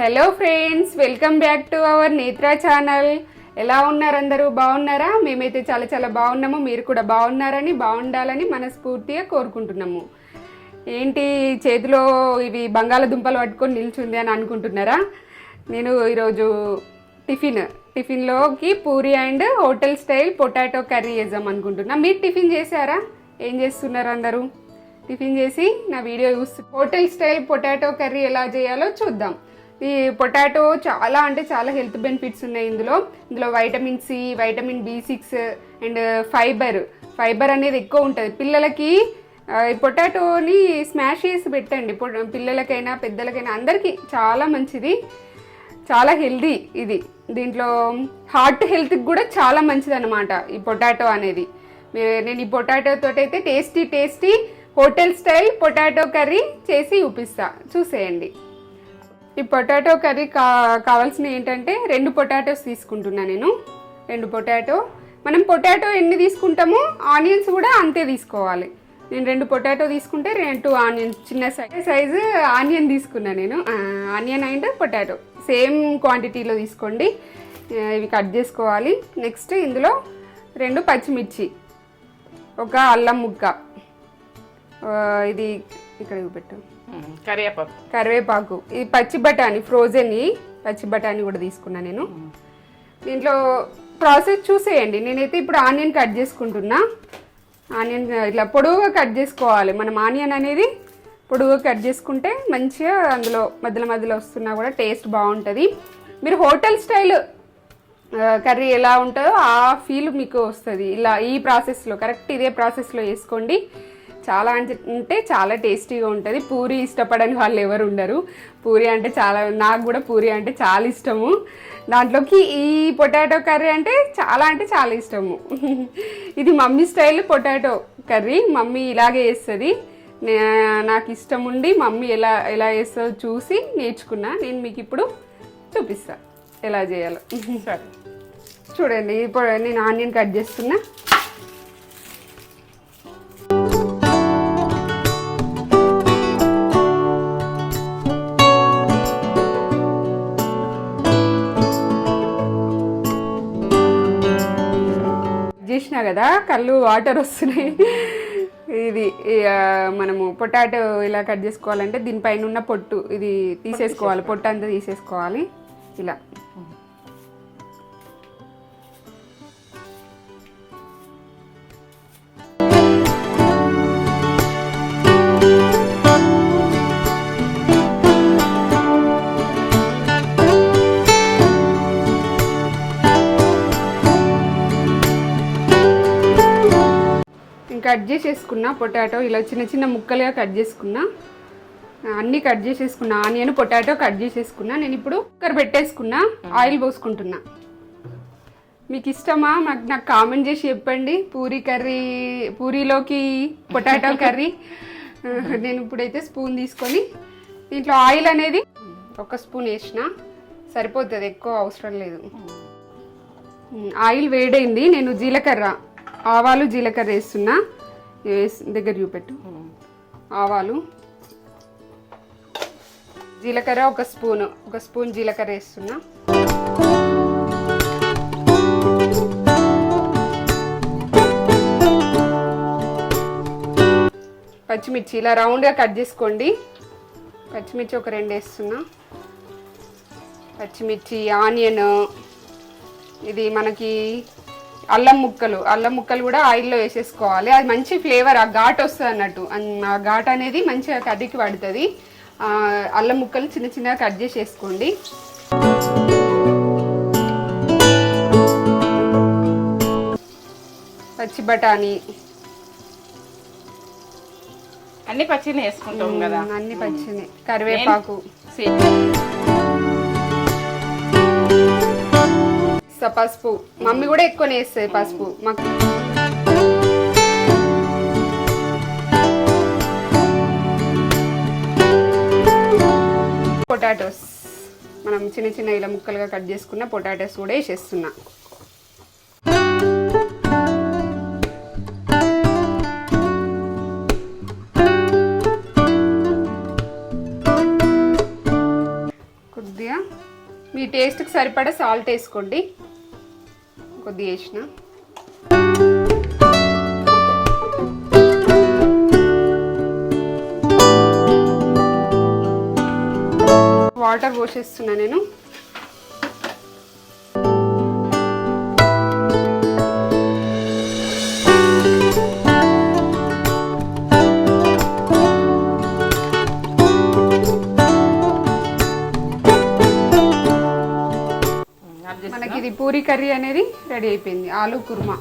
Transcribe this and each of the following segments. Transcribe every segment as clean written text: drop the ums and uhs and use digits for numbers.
Hello friends, welcome back to our Netra channel. ఎలా ఉన్నారు అందరూ? బాగున్నారా? మేమైతే చాలా చాలా బాగున్నాము. మీరు కూడా బాగున్నారని, బాగుండాలని మనస్ఫూర్తిగా కోరుకుంటున్నాము. ఏంటి చేతిలో ఇవి బంగాళదుంపలు పట్టుకొని నిల్చుంది అని అనుకుంటున్నారా? నేను ఈరోజు టిఫిన్లోకి puri and hotel style potato curry చేద్దాం అనుకుంటున్నా. మీరు టిఫిన్ చేశారా? ఏం చేస్తున్నారు అందరూ? టిఫిన్ చేసి నా వీడియో చూసి హోటల్ స్టైల్ పొటాటో కర్రీ ఎలా చేయాలో చూద్దాం. ఈ పొటాటో చాలా హెల్త్ బెనిఫిట్స్ ఉన్నాయి. ఇందులో vitamin C, vitamin B6 and fibre అనేది ఎక్కువ ఉంటుంది. పిల్లలకి ఈ పొటాటోని స్మాష్ చేసి పెట్టండి. పిల్లలకైనా పెద్దలకైనా అందరికీ చాలా మంచిది, చాలా హెల్దీ. దీంట్లో హార్ట్ హెల్త్కి కూడా చాలా మంచిది అన్నమాట ఈ పొటాటో అనేది. నేను ఈ పొటాటో తోటి అయితే tasty hotel style potato curry చేసి చూపిస్తా, చూసేయండి. ఈ పొటాటో కర్రీ కావాల్సిన ఏంటంటే 2 పొటాటోస్ తీసుకుంటున్నా నేను. 2 పొటాటో. మనం పొటాటో ఎన్ని తీసుకుంటామో ఆనియన్స్ కూడా అంతే తీసుకోవాలి. నేను 2 పొటాటో తీసుకుంటే 2 ఆనియన్స్, చిన్న సైజు ఆనియన్ తీసుకున్నా నేను. ఆనియన్ అండ్ పొటాటో సేమ్ క్వాంటిటీలో తీసుకోండి. ఇవి కట్ చేసుకోవాలి. నెక్స్ట్ ఇందులో 2 పచ్చిమిర్చి, ఒక అల్లం ముక్క, ఇది ఇక్కడ పెట్టు, కరివేపాకు, ఈ పచ్చి బఠానీ, ఫ్రోజన్ పచ్చి బఠానీ కూడా తీసుకున్నా నేను. దీంట్లో ప్రాసెస్ చూసేయండి. నేనైతే ఇప్పుడు ఆనియన్ కట్ చేసుకుంటున్నా. ఆనియన్ ఇట్లా పొడవుగా కట్ చేసుకోవాలి. మనం ఆనియన్ అనేది పొడవుగా కట్ చేసుకుంటే మంచిగా అందులో మధ్యలో వస్తున్నా కూడా టేస్ట్ బాగుంటుంది. మీరు హోటల్ స్టైల్ కర్రీ ఎలా ఉంటుందో ఆ ఫీల్ మీకు వస్తుంది. ఇలా ఈ ప్రాసెస్లో కరెక్ట్ ఇదే ప్రాసెస్లో చేసుకోండి. చాలా అంటే చాలా టేస్టీగా ఉంటుంది. పూరి ఇష్టపడని వాళ్ళు ఎవరు ఉండరు. పూరి అంటే నాకు కూడా పూరి అంటే చాలా ఇష్టము. దాంట్లోకి ఈ పొటాటో కర్రీ అంటే చాలా ఇష్టము. ఇది mummy style potato curry. Mummy ఇలాగే చేస్తుంది. నాకు ఇష్టం ఉండి మమ్మీ ఎలా చేస్తుందో చూసి నేర్చుకున్నా. నేను మీకు ఇప్పుడు చూపిస్తా ఎలా చేయాలో. సరే చూడండి. ఇప్పుడు నేను ఆనియన్ కట్ చేస్తున్నా. చేసినా కదా కళ్ళు వాటర్ వస్తున్నాయి. ఇది మనము పొటాటో ఇలా కట్ చేసుకోవాలంటే దీనిపైన ఉన్న పొట్టు ఇది తీసేసుకోవాలి. పొట్టు అంతా తీసేసుకోవాలి ఇలా. కట్ చేసేసుకున్నా పొటాటో ఇలా చిన్న ముక్కలుగా కట్ చేసుకున్నా. అన్నీ కట్ చేసేసుకున్నా. ఆనియన్, పొటాటో కట్ చేసేసుకున్నా. నేను ఇప్పుడు కుక్కర్ పెట్టేసుకున్నా. ఆయిల్ పోసుకుంటున్నా. మీకు ఇష్టమా? నాకు కామెంట్ చేసి చెప్పండి. పూరీలోకి పొటాటో కర్రీ. నేను ఇప్పుడైతే స్పూన్ తీసుకొని దీంట్లో ఆయిల్ అనేది 1 స్పూన్ వేసిన సరిపోతుంది, ఎక్కువ అవసరం లేదు. ఆయిల్ వేడైంది. నేను ఆవాలు జీలకర్ర వేస్తున్నా. దగ్గర చూపెట్టు. ఆవాలు, జీలకర్ర 1 స్పూన్ జీలకర్ర వేస్తున్నా. పచ్చిమిర్చి ఇలా రౌండ్గా కట్ చేసుకోండి. పచ్చిమిర్చి 2 వేస్తున్నా. పచ్చిమిర్చి, ఆనియన్, ఇది మనకి అల్లం ముక్కలు కూడా ఆయిల్లో వేసేసుకోవాలి. అది మంచి ఫ్లేవర్, ఆ ఘాట్ వస్తుంది అన్నట్టు. ఆ ఘాట్ అనేది మంచిగా కర్రీకి పడుతుంది. అల్లం ముక్కలు చిన్నగా కట్ చేసేసుకోండి. పచ్చి బఠానీ అన్ని పచ్చిని వేసుకుంటాం కదా. అన్ని పచ్చిని. కరివేపాకు, పసుపు. మమ్మీ కూడా ఎక్కువనే వేస్తుంది పసుపు. మాకు పొటాటోస్ మనం చిన్న ఇలా ముక్కలుగా కట్ చేసుకున్న పొటాటోస్ కూడా వేసేస్తున్నా. కొద్దిగా కొద్దిగా మీ టేస్ట్కి సరిపడా సాల్ట్ వేసుకోండి. కొద్దిగా వేసిన వాటర్ పోసేస్తున్నా నేను. మనకి ఇది పూరీ కర్రీ అనేది రెడీ అయిపోయింది. ఆలు కుర్మా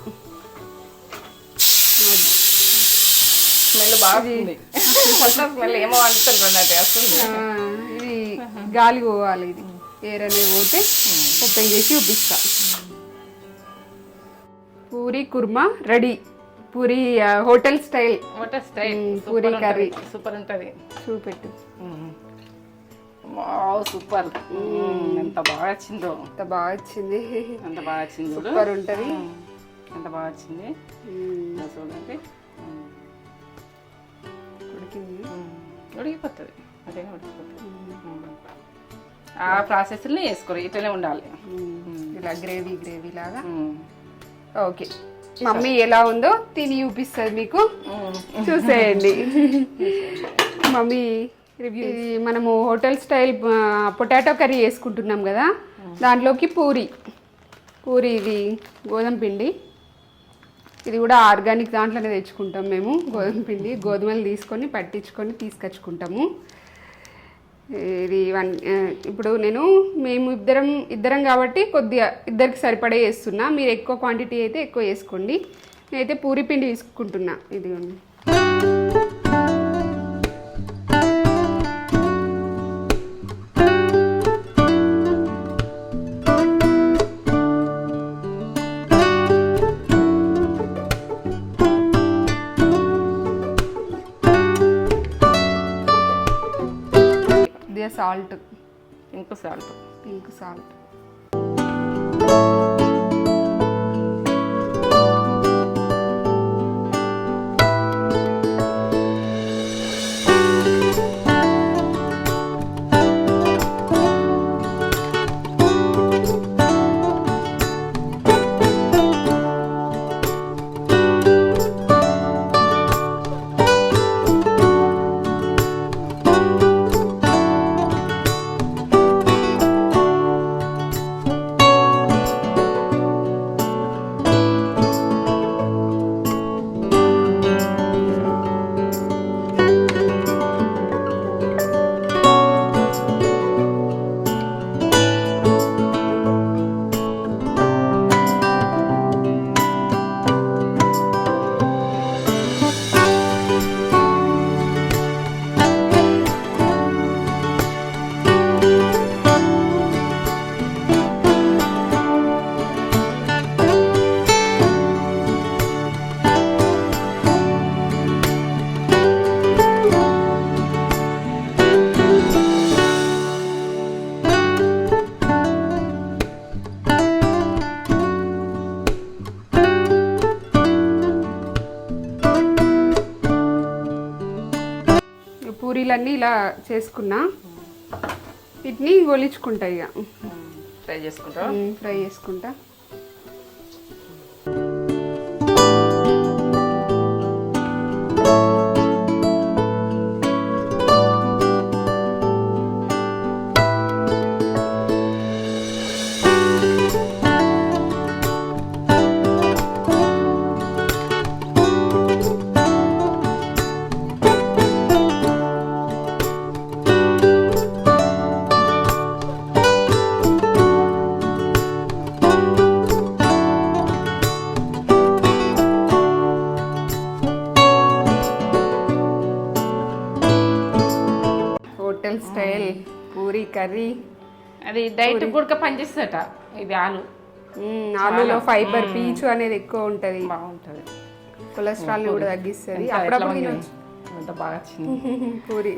స్మెల్ బాగుంది. మొత్తం స్మెల్ ఏమో వండుతుంటున్నట్టు వస్తుంది. ఇది గాలి పోవాలి, ఇది ఎయిర్ అనేది పోతే ఓపెన్ చేసి చూపిస్తా. Puri kurma ready. Puri hotel style puri curry super ఉంటుంది. చూపెట్టు. సూపర్. ఎంత బాగా వచ్చిందో. ఎంత బాగా వచ్చింది. ఎంత బాగా వచ్చింది. సూపర్ ఉంటుంది. ఎంత బాగా వచ్చింది చూడండి. ఉడికిపోతుంది. అదే ఉడికిపోతుంది. ఆ ప్రాసెస్ని వేసుకోరు, ఇట్లనే ఉండాలి. ఇలా గ్రేవీ గ్రేవీ లాగా. ఓకే, మమ్మీ ఎలా ఉందో తిని చూపిస్తుంది మీకు, చూసేయండి. Mummy review. మనము హోటల్ స్టైల్ పొటాటో కర్రీ వేసుకుంటున్నాం కదా, దాంట్లోకి పూరి ఇది గోధుమ పిండి. ఇది కూడా ఆర్గానిక్ దాంట్లోనే తెచ్చుకుంటాం మేము. గోధుమ పిండి గోధుమలు తీసుకొని పట్టించుకొని తీసుకొచ్చుకుంటాము. ఇది ఇప్పుడు మేము ఇద్దరం కాబట్టి కొద్దిగా ఇద్దరికి సరిపడే వేస్తున్నా. మీరు ఎక్కువ క్వాంటిటీ అయితే ఎక్కువ వేసుకోండి. నేనైతే పూరి పిండి తీసుకుంటున్నా. ఇది సాల్ట్, పింక్ సాల్ట్. పూరీలన్నీ ఇలా చేసుకున్నా, వీటిని గోలించుకుంటా. ఇక ఫ్రై చేసుకుంటా. Hotel style puri curry. అది డైట్ కూడా పనిచేస్తుందట. ఇది ఆలులో ఫైబర్, పీచు అనేది ఎక్కువ ఉంటుంది. బాగుంటుంది. కొలెస్ట్రాల్ కూడా తగ్గిస్తుంది. అప్పుడప్పుడు తినొచ్చు. ఎంత బాగా వచ్చింది పూరి.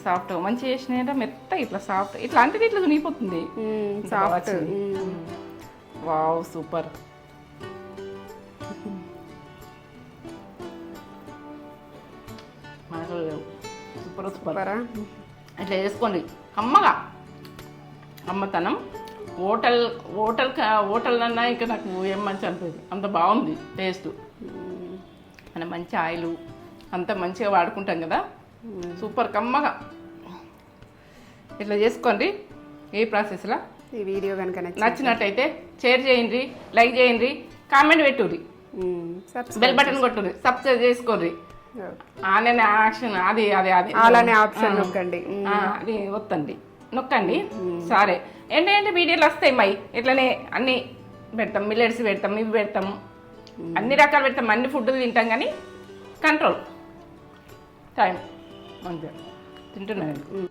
సాఫ్ట్ మంచిగా చేసిన మెత్త ఇట్లా సాఫ్ట్. ఇట్లా అంటే ఇట్లా తునిగిపోతుంది. సాఫ్ట్. Wow, super. సూపర్. ఇట్లా చేసుకోండి, కమ్మగా అమ్మతనం హోటల్ అన్నా ఇంకా నాకు ఏం మంచి అనిపించింది, అంత బాగుంది టేస్ట్. మనం మంచి ఆయిల్ అంత మంచిగా వాడుకుంటాం కదా, సూపర్ కమ్మగా. ఇట్లా చేసుకోండి. ఏ ప్రాసెస్లో ఈ వీడియో కనుక నచ్చినట్టయితే షేర్ చేయండి, లైక్ చేయండి, కామెంట్ పెట్టుర్రి, బెల్ బటన్ కొట్టుర్రి, సబ్స్క్రైబ్ చేసుకోర్రి. ఆన్లైన్ యాక్షన్ అది అది అది అలానే ఆప్షన్ నొక్కండి, అది వత్తండి, నొక్కండి. సరే, ఏంటంటే వీడియోలు వస్తాయి మై ఇట్లనే అన్నీ పెడతాం, మిల్లెట్స్ పెడతాం, ఇవి పెడతాం, అన్ని రకాలు పెడతాం, అన్ని ఫుడ్ తింటాం, కానీ కంట్రోల్ టైం అంతే తింటున్నాను.